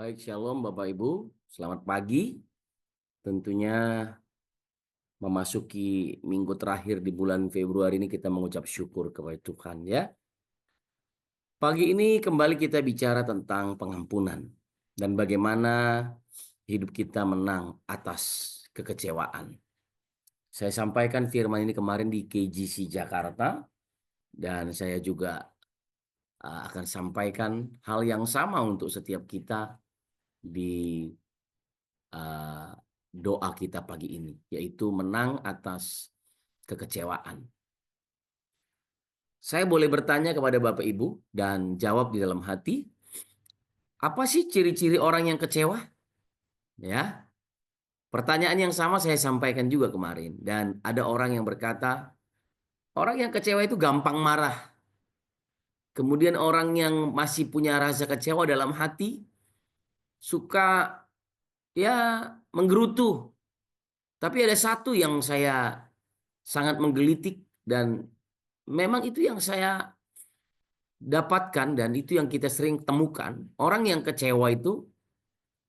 Baik, shalom Bapak Ibu. Selamat pagi. Tentunya memasuki minggu terakhir di bulan Februari ini kita mengucap syukur kepada Tuhan ya. Pagi ini kembali kita bicara tentang pengampunan dan bagaimana hidup kita menang atas kekecewaan. Saya sampaikan firman ini kemarin di KGC Jakarta dan saya juga akan sampaikan hal yang sama untuk setiap kita di uh, doa kita pagi ini, yaitu menang atas kekecewaan. Saya boleh bertanya kepada Bapak Ibu dan jawab di dalam hati, apa sih ciri-ciri orang yang kecewa? Ya, pertanyaan yang sama saya sampaikan juga kemarin, dan ada orang yang berkata, orang yang kecewa itu gampang marah. Kemudian orang yang masih punya rasa kecewa dalam hati suka ya menggerutu. Tapi ada satu yang saya sangat menggelitik dan memang itu yang saya dapatkan dan itu yang kita sering temukan. Orang yang kecewa itu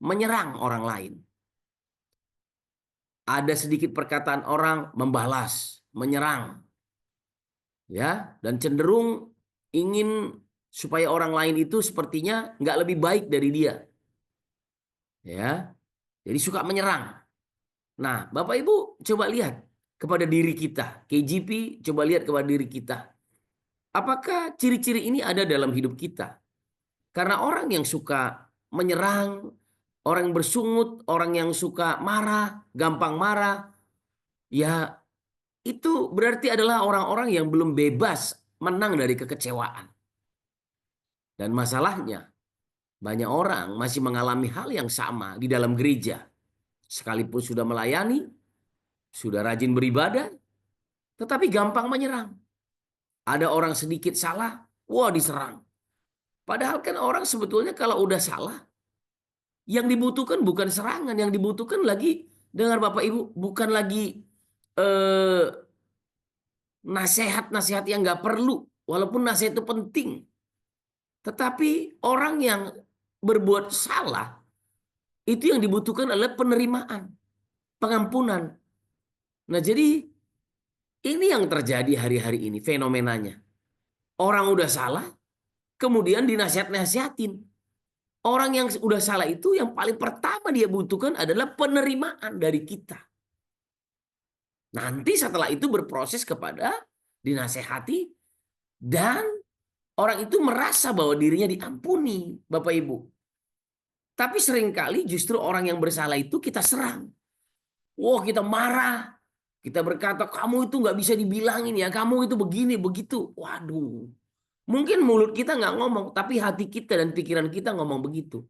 menyerang orang lain. Ada sedikit perkataan orang membalas, menyerang, ya, dan cenderung ingin supaya orang lain itu sepertinya nggak lebih baik dari dia, ya. Jadi suka menyerang. Nah, Bapak Ibu coba lihat kepada diri kita. KGP coba lihat kepada diri kita. Apakah ciri-ciri ini ada dalam hidup kita? Karena orang yang suka menyerang, orang yang bersungut, orang yang suka marah, gampang marah, ya itu berarti adalah orang-orang yang belum bebas menang dari kekecewaan. Dan masalahnya, banyak orang masih mengalami hal yang sama di dalam gereja. Sekalipun sudah melayani, sudah rajin beribadah, tetapi gampang menyerang. Ada orang sedikit salah, wah diserang. Padahal kan orang sebetulnya kalau udah salah, yang dibutuhkan bukan serangan, yang dibutuhkan lagi, dengar Bapak Ibu, bukan lagi eh, nasihat-nasihat yang nggak perlu, walaupun nasihat itu penting. Tetapi orang yang berbuat salah, itu yang dibutuhkan adalah penerimaan, pengampunan. Nah jadi ini yang terjadi hari-hari ini, fenomenanya. Orang udah salah, kemudian dinasihat-nasihatin. Orang yang udah salah itu yang paling pertama dia butuhkan adalah penerimaan dari kita. Nanti setelah itu berproses kepada dinasehati dan orang itu merasa bahwa dirinya diampuni, Bapak Ibu. Tapi seringkali justru orang yang bersalah itu kita serang. Wah, kita marah. Kita berkata, kamu itu nggak bisa dibilangin ya, kamu itu begini, begitu. Waduh. Mungkin mulut kita nggak ngomong, tapi hati kita dan pikiran kita ngomong begitu.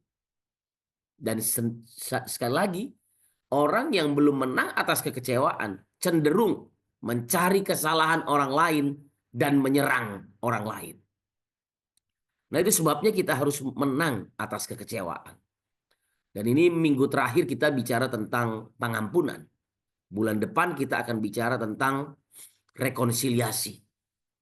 Dan sekali lagi, orang yang belum menang atas kekecewaan cenderung mencari kesalahan orang lain dan menyerang orang lain. Nah itu sebabnya kita harus menang atas kekecewaan. Dan ini minggu terakhir kita bicara tentang pengampunan. Bulan depan kita akan bicara tentang rekonsiliasi.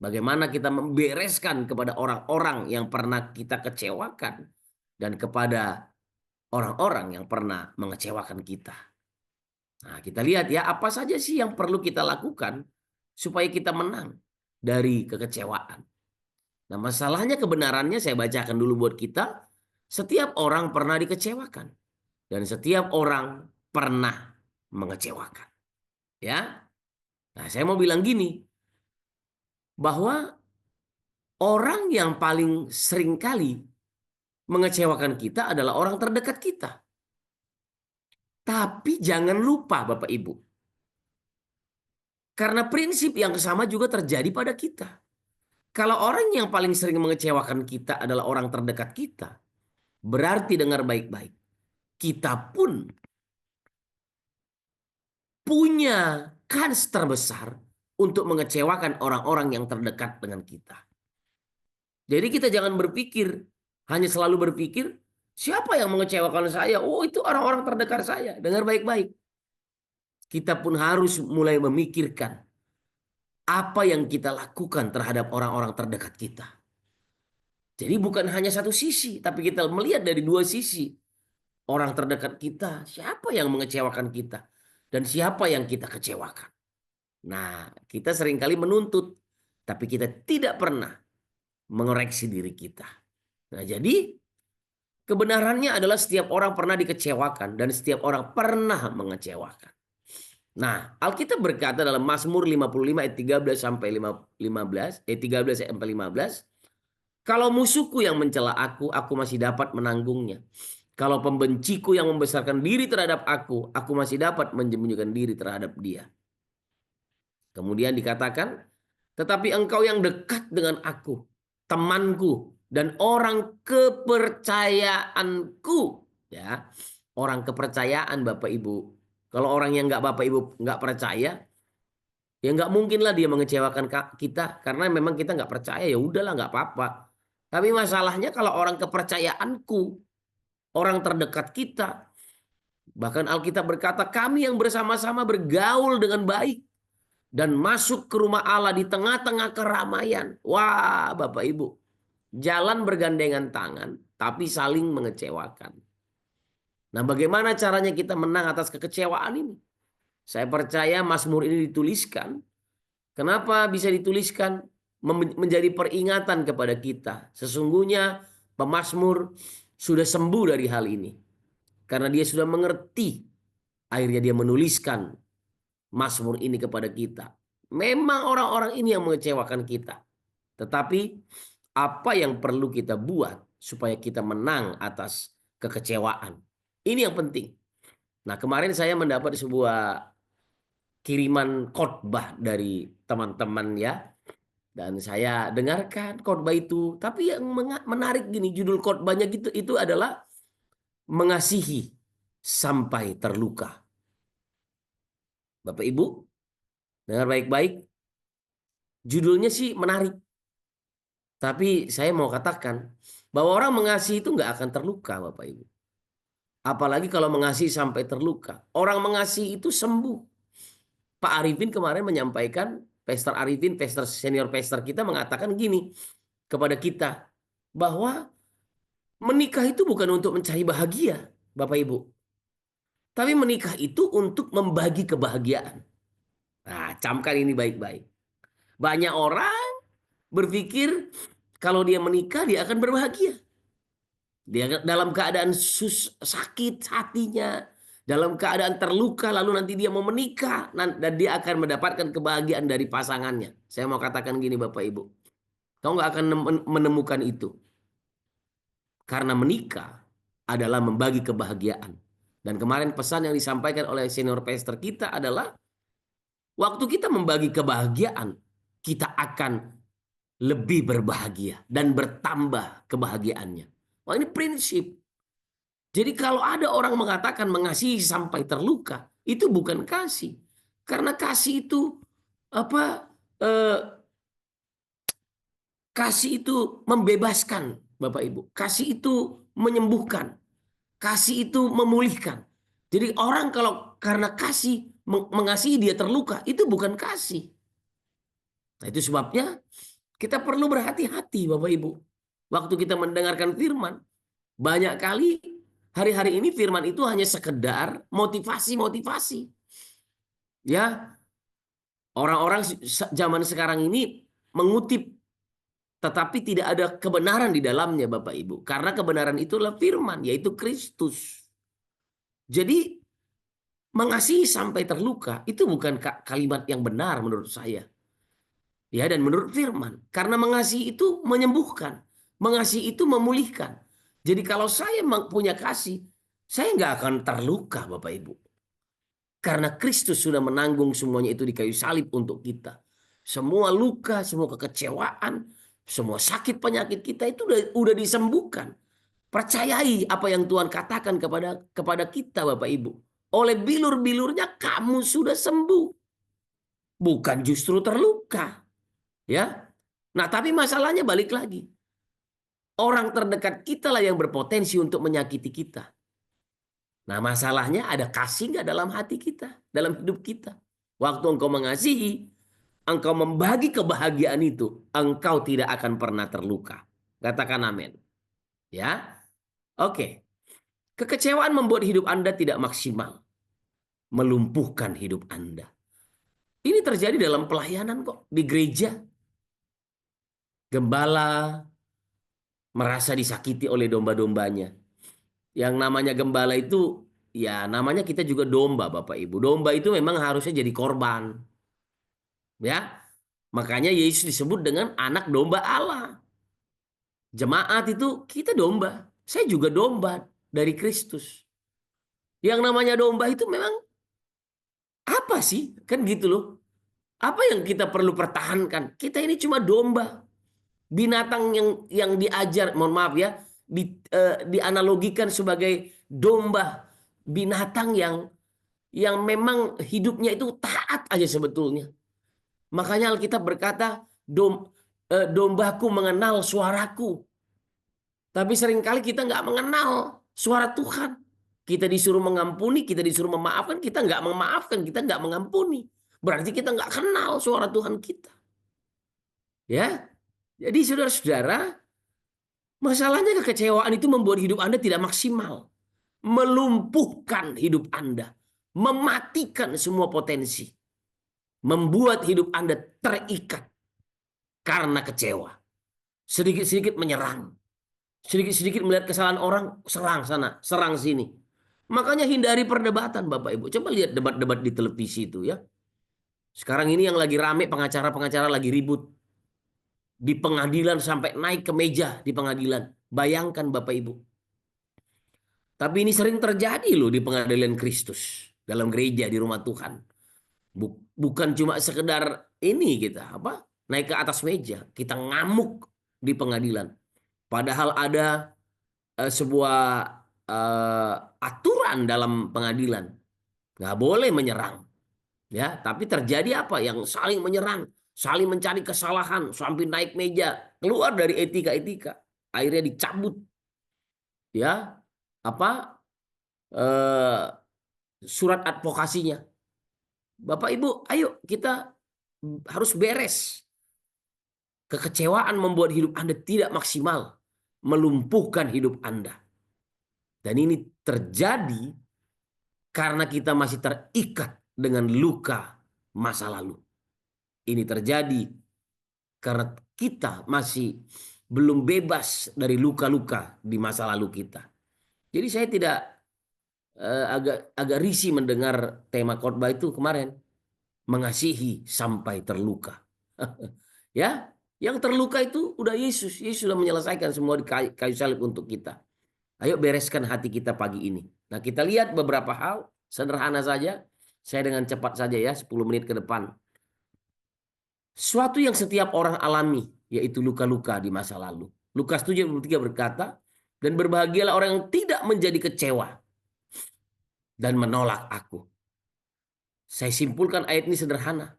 Bagaimana kita membereskan kepada orang-orang yang pernah kita kecewakan dan kepada orang-orang yang pernah mengecewakan kita. Nah, kita lihat ya, apa saja sih yang perlu kita lakukan supaya kita menang dari kekecewaan. Nah, masalahnya kebenarannya saya bacakan dulu buat kita. Setiap orang pernah dikecewakan dan setiap orang pernah mengecewakan. Ya. Nah, saya mau bilang gini, bahwa orang yang paling sering kali mengecewakan kita adalah orang terdekat kita. Tapi jangan lupa Bapak Ibu, karena prinsip yang sama juga terjadi pada kita. Kalau orang yang paling sering mengecewakan kita adalah orang terdekat kita, berarti dengar baik-baik, kita pun punya kans terbesar untuk mengecewakan orang-orang yang terdekat dengan kita. Jadi kita jangan berpikir, hanya selalu berpikir, siapa yang mengecewakan saya? Oh, itu orang-orang terdekat saya. Dengar baik-baik. Kita pun harus mulai memikirkan apa yang kita lakukan terhadap orang-orang terdekat kita. Jadi bukan hanya satu sisi, tapi kita melihat dari dua sisi. orang terdekat kita, siapa yang mengecewakan kita? Dan siapa yang kita kecewakan? Nah, kita seringkali menuntut, tapi kita tidak pernah mengoreksi diri kita. Nah, jadi kebenarannya adalah setiap orang pernah dikecewakan dan setiap orang pernah mengecewakan. Nah, Alkitab berkata dalam Mazmur 55 ayat 13 sampai 15, 13 sampai 15, kalau musuhku yang mencela aku masih dapat menanggungnya. Kalau pembenciku yang membesarkan diri terhadap aku masih dapat menyembunyikan diri terhadap dia. Kemudian dikatakan, tetapi engkau yang dekat dengan aku, temanku, dan orang kepercayaanku. Ya, orang kepercayaan Bapak Ibu. Kalau orang yang nggak Bapak Ibu nggak percaya, ya nggak mungkin lah dia mengecewakan kita. Karena memang kita nggak percaya, ya udahlah nggak apa-apa. Tapi masalahnya kalau orang kepercayaanku, orang terdekat kita, bahkan Alkitab berkata kami yang bersama-sama bergaul dengan baik dan masuk ke rumah Allah di tengah-tengah keramaian. Wah, Bapak Ibu, jalan bergandengan tangan, tapi saling mengecewakan. Nah, bagaimana caranya kita menang atas kekecewaan ini? Saya percaya Mazmur ini dituliskan. Kenapa bisa dituliskan? Menjadi peringatan kepada kita. Sesungguhnya pemazmur sudah sembuh dari hal ini. Karena dia sudah mengerti. Akhirnya dia menuliskan Mazmur ini kepada kita. Memang orang-orang ini yang mengecewakan kita. Tetapi apa yang perlu kita buat supaya kita menang atas kekecewaan? Ini yang penting. Nah, kemarin saya mendapat sebuah kiriman khotbah dari teman-teman ya. Dan saya dengarkan khotbah itu. Tapi yang menarik gini, judul khotbahnya gitu itu adalah mengasihi sampai terluka. Bapak Ibu, dengar baik-baik. Judulnya sih menarik. Tapi saya mau katakan bahwa orang mengasihi itu nggak akan terluka, Bapak Ibu. Apalagi kalau mengasihi sampai terluka. Orang mengasihi itu sembuh. Pak Arifin kemarin menyampaikan, Pastor Arifin, senior pastor kita mengatakan gini kepada kita. Bahwa menikah itu bukan untuk mencari bahagia, Bapak Ibu. Tapi menikah itu untuk membagi kebahagiaan. Nah, camkan ini baik-baik. Banyak orang berpikir kalau dia menikah dia akan berbahagia. Dia dalam keadaan sakit hatinya, dalam keadaan terluka, lalu nanti dia mau menikah dan dia akan mendapatkan kebahagiaan dari pasangannya. Saya mau katakan gini Bapak Ibu, kau nggak akan menemukan itu. Karena menikah adalah membagi kebahagiaan. Dan kemarin pesan yang disampaikan oleh senior pastor kita adalah waktu kita membagi kebahagiaan, kita akan lebih berbahagia dan bertambah kebahagiaannya. Wah, ini prinsip. Jadi kalau ada orang mengatakan mengasihi sampai terluka, itu bukan kasih. Karena kasih itu apa? Kasih itu membebaskan, Bapak Ibu. Kasih itu menyembuhkan. Kasih itu memulihkan. Jadi orang kalau karena kasih mengasihi dia terluka, itu bukan kasih. Nah, itu sebabnya kita perlu berhati-hati Bapak Ibu. Waktu kita mendengarkan firman, banyak kali hari-hari ini firman itu hanya sekedar motivasi-motivasi. Ya, orang-orang zaman sekarang ini mengutip tetapi tidak ada kebenaran di dalamnya Bapak Ibu. Karena kebenaran itulah firman, yaitu Kristus. Jadi mengasihi sampai terluka itu bukan kalimat yang benar menurut saya. Ya, dan menurut firman. Karena mengasihi itu menyembuhkan. Mengasihi itu memulihkan. Jadi kalau saya punya kasih, saya nggak akan terluka Bapak Ibu. Karena Kristus sudah menanggung semuanya itu di kayu salib untuk kita. Semua luka, semua kekecewaan, semua sakit penyakit kita itu udah disembuhkan. Percayai apa yang Tuhan katakan kepada kita Bapak Ibu. Oleh bilur-bilurnya kamu sudah sembuh. Bukan justru terluka. Ya. Nah, tapi masalahnya balik lagi. Orang terdekat kita lah yang berpotensi untuk menyakiti kita. Nah, masalahnya ada kasih nggak dalam hati kita, dalam hidup kita. Waktu engkau mengasihi, engkau membagi kebahagiaan itu, engkau tidak akan pernah terluka. Katakan amin. Ya. Oke. Kekecewaan membuat hidup Anda tidak maksimal, melumpuhkan hidup Anda. Ini terjadi dalam pelayanan kok, di gereja. Gembala merasa disakiti oleh domba-dombanya. Yang namanya gembala itu, ya namanya kita juga domba, Bapak Ibu. Domba itu memang harusnya jadi korban. Ya, makanya Yesus disebut dengan anak domba Allah. Jemaat itu kita domba. Saya juga domba dari Kristus. Yang namanya domba itu memang apa sih? Kan gitu loh. Apa yang kita perlu pertahankan? Kita ini cuma domba. Binatang yang diajar, mohon maaf ya, dianalogikan sebagai domba. Binatang yang memang hidupnya itu taat aja sebetulnya. Makanya Alkitab berkata, dombaku mengenal suaraku. Tapi seringkali kita nggak mengenal suara Tuhan. Kita disuruh mengampuni, kita disuruh memaafkan, kita nggak memaafkan, kita nggak mengampuni. Berarti kita nggak kenal suara Tuhan kita. Ya, jadi saudara-saudara, masalahnya kekecewaan itu membuat hidup Anda tidak maksimal, melumpuhkan hidup Anda, mematikan semua potensi, membuat hidup Anda terikat karena kecewa. Sedikit-sedikit menyerang, sedikit-sedikit melihat kesalahan orang, serang sana, serang sini. Makanya hindari perdebatan, Bapak Ibu. Coba lihat debat-debat di televisi itu ya. Sekarang ini yang lagi rame, pengacara-pengacara lagi ribut di pengadilan sampai naik ke meja di pengadilan. Bayangkan Bapak Ibu. Tapi ini sering terjadi loh di pengadilan Kristus, dalam gereja, di rumah Tuhan. Bukan cuma sekedar ini kita apa naik ke atas meja, kita ngamuk di pengadilan. Padahal ada sebuah aturan dalam pengadilan, nggak boleh menyerang, ya. Tapi terjadi apa? Yang saling menyerang, saling mencari kesalahan, sampai naik meja, keluar dari etika-etika, akhirnya dicabut, ya, apa eh, surat advokasinya. Bapak Ibu, ayo kita harus beres. Kekecewaan membuat hidup Anda tidak maksimal, melumpuhkan hidup Anda. Dan ini terjadi karena kita masih terikat dengan luka masa lalu. Ini terjadi karena kita masih belum bebas dari luka-luka di masa lalu kita. Jadi saya tidak agak risih mendengar tema khotbah itu kemarin, mengasihi sampai terluka. Ya, yang terluka itu udah Yesus. Yesus sudah menyelesaikan semua di kayu salib untuk kita. Ayo bereskan hati kita pagi ini. Nah, kita lihat beberapa hal sederhana saja. Saya dengan cepat saja ya, 10 menit ke depan. Suatu yang setiap orang alami, yaitu luka-luka di masa lalu. Lukas 7:23 berkata, dan berbahagialah orang yang tidak menjadi kecewa dan menolak aku. Saya simpulkan ayat ini sederhana.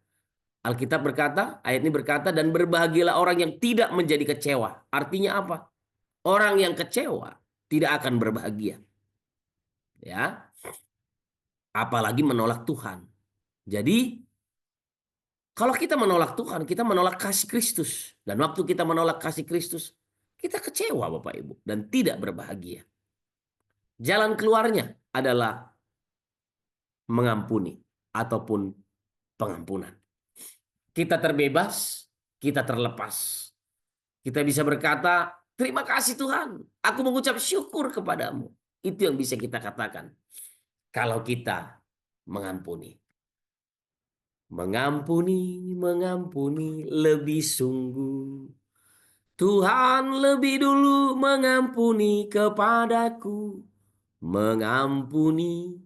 Alkitab berkata, ayat ini berkata, dan berbahagialah orang yang tidak menjadi kecewa. Artinya apa? Orang yang kecewa tidak akan berbahagia. Ya, apalagi menolak Tuhan. Jadi, kalau kita menolak Tuhan, kita menolak kasih Kristus. Dan waktu kita menolak kasih Kristus, kita kecewa Bapak Ibu. Dan tidak berbahagia. Jalan keluarnya adalah mengampuni ataupun pengampunan. Kita terbebas, kita terlepas. Kita bisa berkata, terima kasih Tuhan, aku mengucap syukur kepadamu. Itu yang bisa kita katakan. Kalau kita mengampuni. Mengampuni, mengampuni lebih sungguh. Tuhan lebih dulu mengampuni kepadaku. Mengampuni,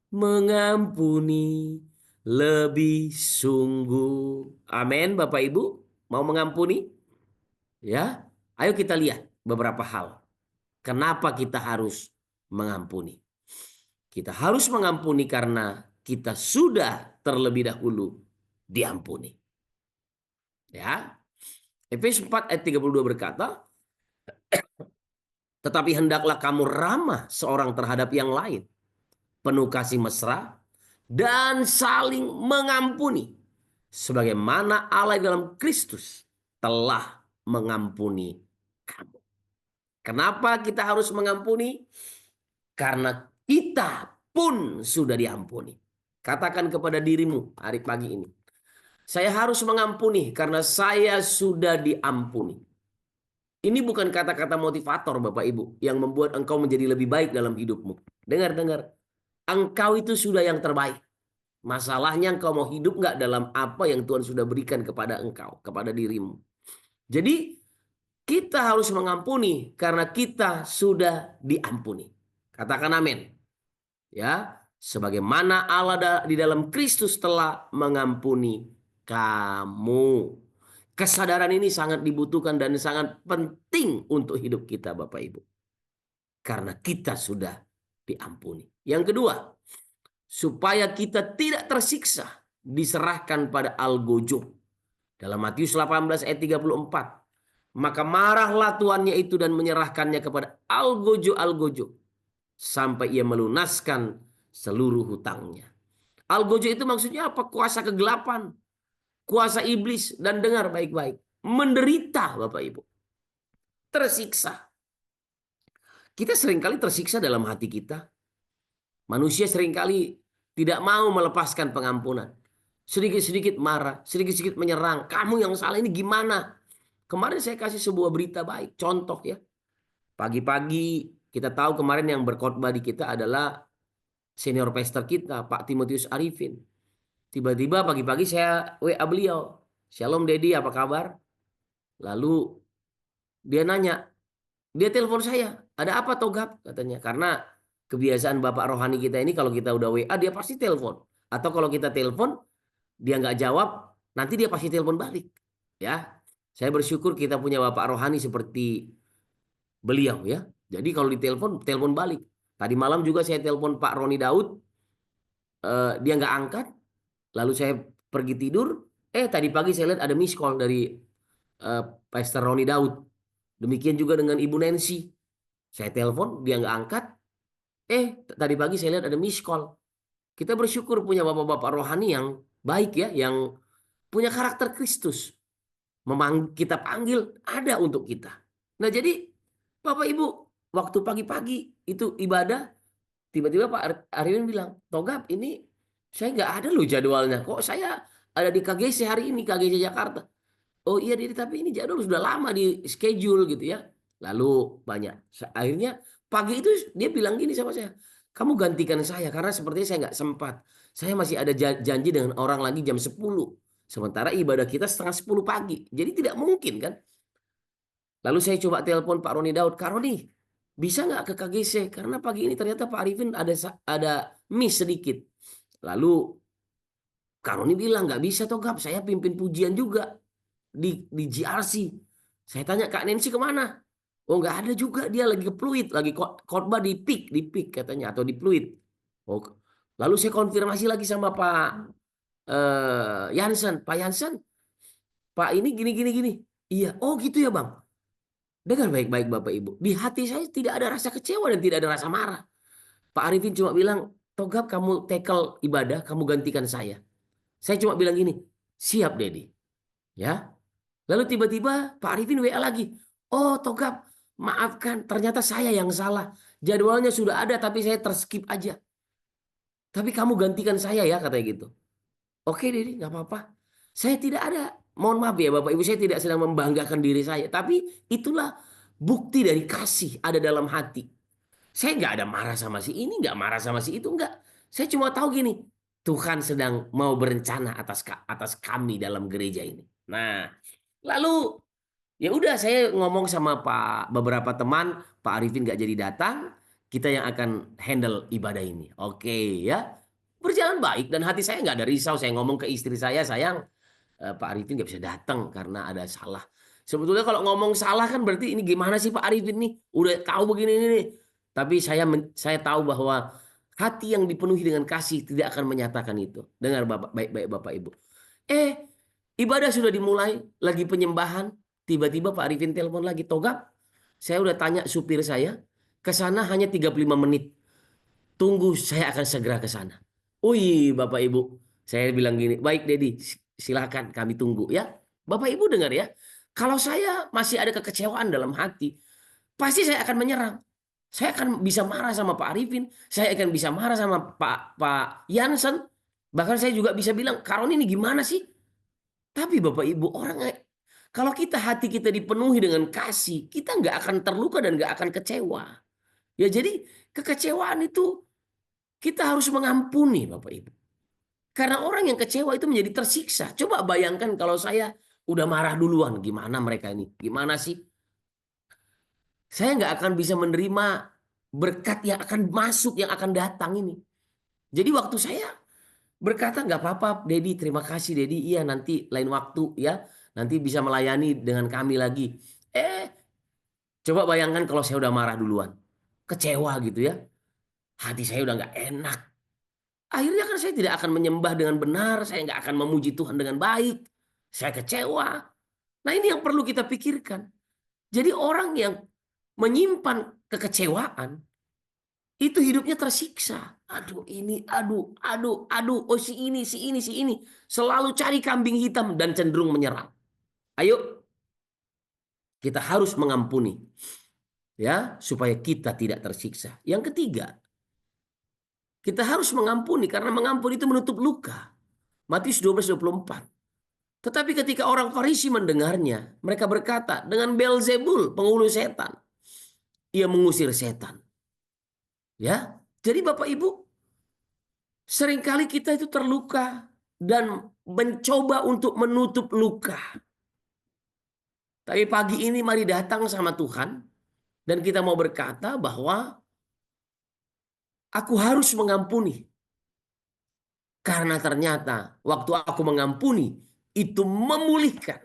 mengampuni lebih sungguh. Amin, Bapak Ibu. Mau mengampuni? Ya, ayo kita lihat beberapa hal. Kenapa kita harus mengampuni? Kita harus mengampuni karena kita sudah terlebih dahulu diampuni. Ya. Efesus 4 ayat 32 berkata, tetapi hendaklah kamu ramah seorang terhadap yang lain, penuh kasih mesra, dan saling mengampuni, sebagaimana Allah dalam Kristus telah mengampuni kamu. Kenapa kita harus mengampuni? karena kita pun sudah diampuni. Katakan kepada dirimu hari pagi ini, saya harus mengampuni karena saya sudah diampuni. Ini bukan kata-kata motivator Bapak Ibu yang membuat engkau menjadi lebih baik dalam hidupmu. Dengar. Engkau itu sudah yang terbaik. Masalahnya engkau mau hidup nggak dalam apa yang Tuhan sudah berikan kepada engkau, kepada dirimu. Jadi kita harus mengampuni karena kita sudah diampuni. Katakan amin. Ya, sebagaimana Allah di dalam Kristus telah mengampuni kamu. Kesadaran ini sangat dibutuhkan dan sangat penting untuk hidup kita, Bapak Ibu. Karena kita sudah diampuni. Yang kedua, supaya kita tidak tersiksa, diserahkan pada algojo. Dalam Matius 18 ayat 34. Maka marahlah tuannya itu dan menyerahkannya kepada algojo sampai ia melunaskan seluruh hutangnya. Algojo itu maksudnya apa? Kuasa kegelapan, kuasa iblis. Dan dengar baik-baik, menderita Bapak Ibu, tersiksa. Kita seringkali tersiksa dalam hati kita. Manusia seringkali tidak mau melepaskan pengampunan. Sedikit-sedikit marah, sedikit-sedikit menyerang. Kamu yang salah, ini gimana? Kemarin saya kasih sebuah berita baik, contoh ya. Pagi-pagi kita tahu kemarin yang berkhotbah di kita adalah senior pastor kita, Pak Timotius Arifin. Tiba-tiba pagi-pagi saya WA beliau. Shalom Dedi, apa kabar? Lalu dia nanya, dia telepon saya. Ada apa Togap? Katanya. Karena kebiasaan Bapak rohani kita ini kalau kita udah WA dia pasti telepon. Atau kalau kita telepon dia nggak jawab, nanti dia pasti telepon balik. Ya, saya bersyukur kita punya Bapak rohani seperti beliau ya. Jadi kalau ditelepon, telepon balik. Tadi malam juga saya telepon Pak Roni Daud, dia nggak angkat. Lalu saya pergi tidur, tadi pagi saya lihat ada miss call dari Pastor Roni Daud. Demikian juga dengan Ibu Nancy. Saya telepon, dia nggak angkat. Tadi pagi saya lihat ada miss call. Kita bersyukur punya bapak-bapak rohani yang baik ya, yang punya karakter Kristus. Kita panggil ada untuk kita. Nah jadi Bapak Ibu, waktu pagi-pagi itu ibadah, tiba-tiba Pak Arifin bilang, Togap ini saya nggak ada loh jadwalnya. Kok saya ada di KGC hari ini, KGC Jakarta. Oh iya Didi, tapi ini jadwal sudah lama di schedule gitu ya. Lalu banyak. Akhirnya pagi itu dia bilang gini sama saya. Kamu gantikan saya karena sepertinya saya nggak sempat. Saya masih ada janji dengan orang lagi jam 10. Sementara ibadah kita setengah 10 pagi. Jadi tidak mungkin kan. Lalu saya coba telepon Pak Roni Daud. Kak Roni, bisa nggak ke KGC? Karena pagi ini ternyata Pak Arifin ada miss sedikit. Lalu Kak Roni bilang nggak bisa toh Gap. Saya pimpin pujian juga di GRC. Saya tanya Kak Nancy kemana? Oh nggak ada juga, dia lagi ke Pluit, lagi khotbah di PIK katanya atau di Pluit. Oh, lalu saya konfirmasi lagi sama Pak Jansen, Pak Jansen, Pak ini gini. Iya, oh gitu ya Bang. Dengar baik-baik Bapak Ibu, di hati saya tidak ada rasa kecewa dan tidak ada rasa marah. Pak Arifin cuma bilang, Togap kamu tackle ibadah, kamu gantikan saya. Saya cuma bilang gini, siap Dedi. Ya. Lalu tiba-tiba Pak Arifin WA lagi. Oh Togap, maafkan ternyata saya yang salah. Jadwalnya sudah ada tapi saya terskip aja. Tapi kamu gantikan saya ya katanya gitu. Oke Dedi, nggak apa-apa. Saya tidak ada. Mohon maaf ya Bapak Ibu, saya tidak sedang membanggakan diri saya. Tapi itulah bukti dari kasih ada dalam hati. Saya nggak ada marah sama si ini, nggak marah sama si itu, nggak. Saya cuma tahu gini, Tuhan sedang mau berencana atas kami dalam gereja ini. Nah, lalu ya udah saya ngomong sama beberapa teman, Pak Arifin nggak jadi datang, kita yang akan handle ibadah ini. Oke ya, berjalan baik dan hati saya nggak ada risau. Saya ngomong ke istri saya, sayang, Pak Arifin nggak bisa datang karena ada salah. Sebetulnya kalau ngomong salah kan berarti ini gimana sih Pak Arifin nih? Udah tahu begini nih. Tapi saya tahu bahwa hati yang dipenuhi dengan kasih tidak akan menyatakan itu. Dengar Bapak, baik-baik Bapak Ibu. Ibadah sudah dimulai, lagi penyembahan. Tiba-tiba Pak Arifin telepon lagi, Togap, saya udah tanya supir saya, ke sana hanya 35 menit. Tunggu, saya akan segera ke sana. Wih, Bapak Ibu. Saya bilang gini, baik Dedi, silakan kami tunggu ya. Bapak Ibu dengar ya, kalau saya masih ada kekecewaan dalam hati, pasti saya akan menyerang. Saya akan bisa marah sama Pak Arifin, saya akan bisa marah sama Pak Jansen, bahkan saya juga bisa bilang, Karon ini gimana sih? Tapi Bapak Ibu, kalau hati kita dipenuhi dengan kasih, kita nggak akan terluka dan nggak akan kecewa. Ya jadi kekecewaan itu kita harus mengampuni Bapak Ibu. Karena orang yang kecewa itu menjadi tersiksa. Coba bayangkan kalau saya udah marah duluan, gimana mereka ini? Gimana sih? Saya nggak akan bisa menerima berkat yang akan masuk, yang akan datang ini. Jadi waktu saya berkata, nggak apa-apa, Dedi, terima kasih, Dedi. Iya, nanti lain waktu ya. Nanti bisa melayani dengan kami lagi. Coba bayangkan kalau saya udah marah duluan. Kecewa gitu ya. Hati saya udah nggak enak. Akhirnya kan saya tidak akan menyembah dengan benar. Saya nggak akan memuji Tuhan dengan baik. Saya kecewa. Nah ini yang perlu kita pikirkan. Jadi orang yang menyimpan kekecewaan, itu hidupnya tersiksa. Aduh ini, aduh. Oh si ini, si ini, si ini. Selalu cari kambing hitam dan cenderung menyerang. Ayo, kita harus mengampuni. Ya, supaya kita tidak tersiksa. Yang ketiga, kita harus mengampuni karena mengampuni itu menutup luka. Matius 12:24. Tetapi ketika orang Farisi mendengarnya, mereka berkata, dengan Beelzebul, penghulu setan, ia mengusir setan. Ya, jadi Bapak Ibu, seringkali kita itu terluka dan mencoba untuk menutup luka. Tapi pagi ini mari datang sama Tuhan dan kita mau berkata bahwa aku harus mengampuni. Karena ternyata waktu aku mengampuni itu memulihkan.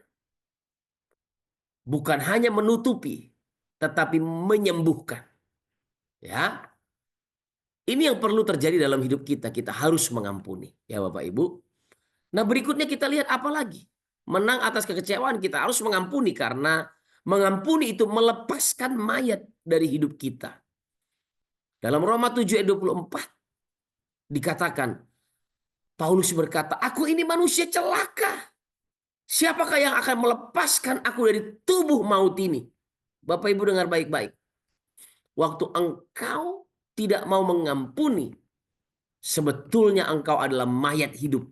Bukan hanya menutupi, tetapi menyembuhkan. Ya, ini yang perlu terjadi dalam hidup kita. Kita harus mengampuni, ya Bapak Ibu. Nah, berikutnya kita lihat apa lagi? Menang atas kekecewaan, kita harus mengampuni karena mengampuni itu melepaskan mayat dari hidup kita. Dalam Roma 7 ayat 24 dikatakan, Paulus berkata, aku ini manusia celaka. Siapakah yang akan melepaskan aku dari tubuh maut ini? Bapak Ibu dengar baik-baik. Waktu engkau tidak mau mengampuni, sebetulnya engkau adalah mayat hidup.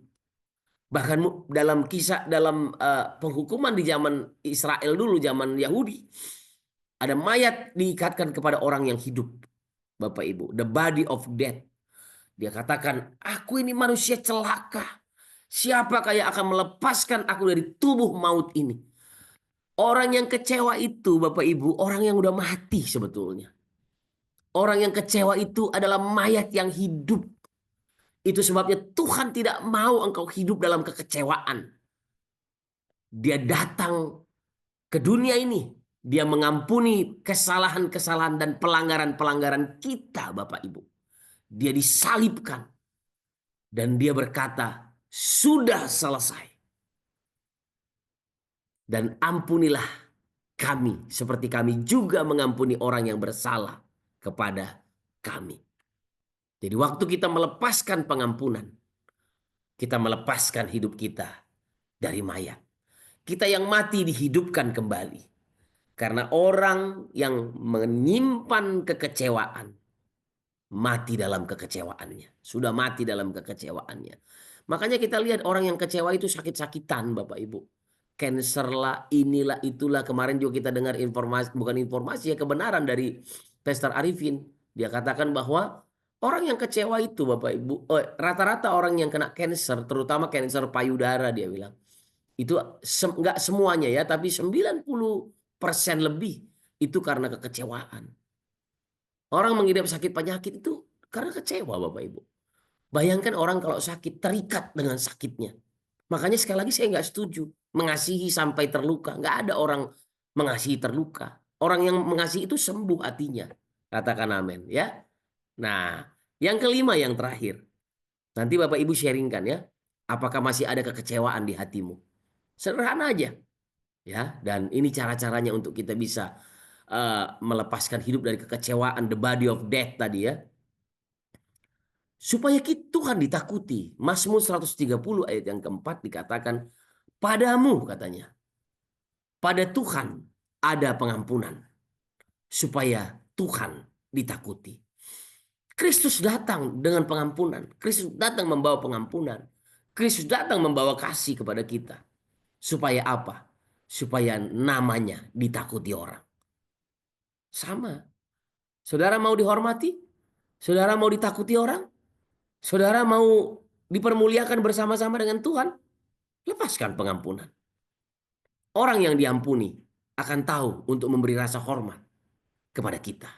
Bahkan dalam penghukuman di zaman Israel dulu, zaman Yahudi, ada mayat diikatkan kepada orang yang hidup. Bapak Ibu, the body of death. Dia katakan, aku ini manusia celaka. Siapakah yang akan melepaskan aku dari tubuh maut ini? Orang yang kecewa itu, Bapak Ibu, orang yang udah mati sebetulnya. Orang yang kecewa itu adalah mayat yang hidup. Itu sebabnya Tuhan tidak mau engkau hidup dalam kekecewaan. Dia datang ke dunia ini. Dia mengampuni kesalahan-kesalahan dan pelanggaran-pelanggaran kita, Bapak Ibu. Dia disalibkan. Dan dia berkata, sudah selesai. Dan ampunilah kami, seperti kami juga mengampuni orang yang bersalah kepada kami. Jadi waktu kita melepaskan pengampunan, kita melepaskan hidup kita dari mayat. Kita yang mati dihidupkan kembali. Karena orang yang menyimpan kekecewaan, mati dalam kekecewaannya. Sudah mati dalam kekecewaannya. Makanya kita lihat orang yang kecewa itu sakit-sakitan Bapak Ibu. Cancer lah, inilah, itulah. Kemarin juga kita dengar informasi, bukan informasi ya, kebenaran dari Pastor Arifin. Dia katakan bahwa orang yang kecewa itu Bapak Ibu, rata-rata orang yang kena cancer, terutama cancer payudara dia bilang. Itu nggak semuanya ya, tapi 90% lebih itu karena kekecewaan. Orang mengidap sakit penyakit itu karena kecewa Bapak Ibu. Bayangkan orang kalau sakit terikat dengan sakitnya. Makanya sekali lagi saya nggak setuju mengasihi sampai terluka. Nggak ada orang mengasihi terluka. Orang yang mengasihi itu sembuh hatinya. Katakan amin ya. Nah, yang kelima yang terakhir. Nanti Bapak Ibu sharingkan ya. Apakah masih ada kekecewaan di hatimu? Sederhana aja. Ya, dan ini cara-caranya untuk kita bisa melepaskan hidup dari kekecewaan, the body of death tadi ya. Supaya Tuhan ditakuti. Mazmur 130 ayat yang keempat dikatakan, padamu katanya, pada Tuhan ada pengampunan. Supaya Tuhan ditakuti. Kristus datang dengan pengampunan. Kristus datang membawa pengampunan. Kristus datang membawa kasih kepada kita. Supaya apa? Supaya namanya ditakuti orang. Sama. Saudara mau dihormati? Saudara mau ditakuti orang? Saudara mau dipermuliakan bersama-sama dengan Tuhan? Lepaskan pengampunan. Orang yang diampuni akan tahu untuk memberi rasa hormat kepada kita.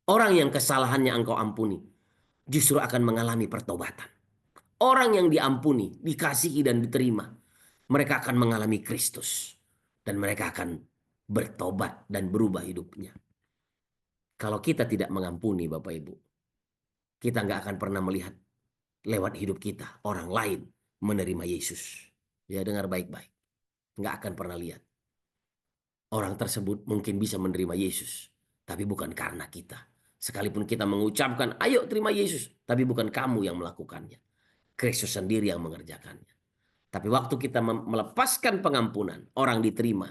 Orang yang kesalahannya engkau ampuni justru akan mengalami pertobatan. Orang yang diampuni, dikasihi dan diterima, mereka akan mengalami Kristus. Dan mereka akan bertobat dan berubah hidupnya. Kalau kita tidak mengampuni Bapak Ibu, kita nggak akan pernah melihat lewat hidup kita orang lain menerima Yesus. Ya, dengar baik-baik. Nggak akan pernah lihat. Orang tersebut mungkin bisa menerima Yesus, tapi bukan karena kita. Sekalipun kita mengucapkan, ayo terima Yesus, tapi bukan kamu yang melakukannya. Kristus sendiri yang mengerjakannya. Tapi waktu kita melepaskan pengampunan, orang diterima,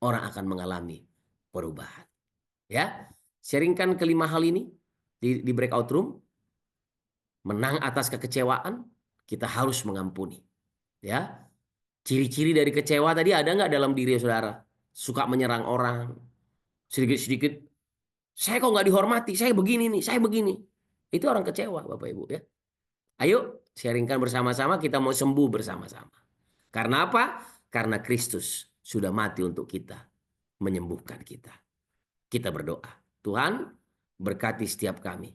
orang akan mengalami perubahan. Ya, sharingkan kelima hal ini di breakout room. Menang atas kekecewaan, kita harus mengampuni. Ya, ciri-ciri dari kecewa tadi ada nggak dalam diri saudara? Suka menyerang orang, sedikit-sedikit, saya kok nggak dihormati, saya begini nih, saya begini. Itu orang kecewa Bapak Ibu ya. Ayo sharingkan bersama-sama, kita mau sembuh bersama-sama. Karena apa? Karena Kristus sudah mati untuk kita, menyembuhkan kita. Kita berdoa, Tuhan berkati setiap kami,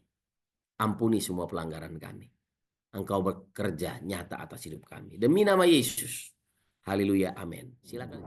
ampuni semua pelanggaran kami. Engkau bekerja nyata atas hidup kami. Demi nama Yesus. Haleluya, amin. Silakan.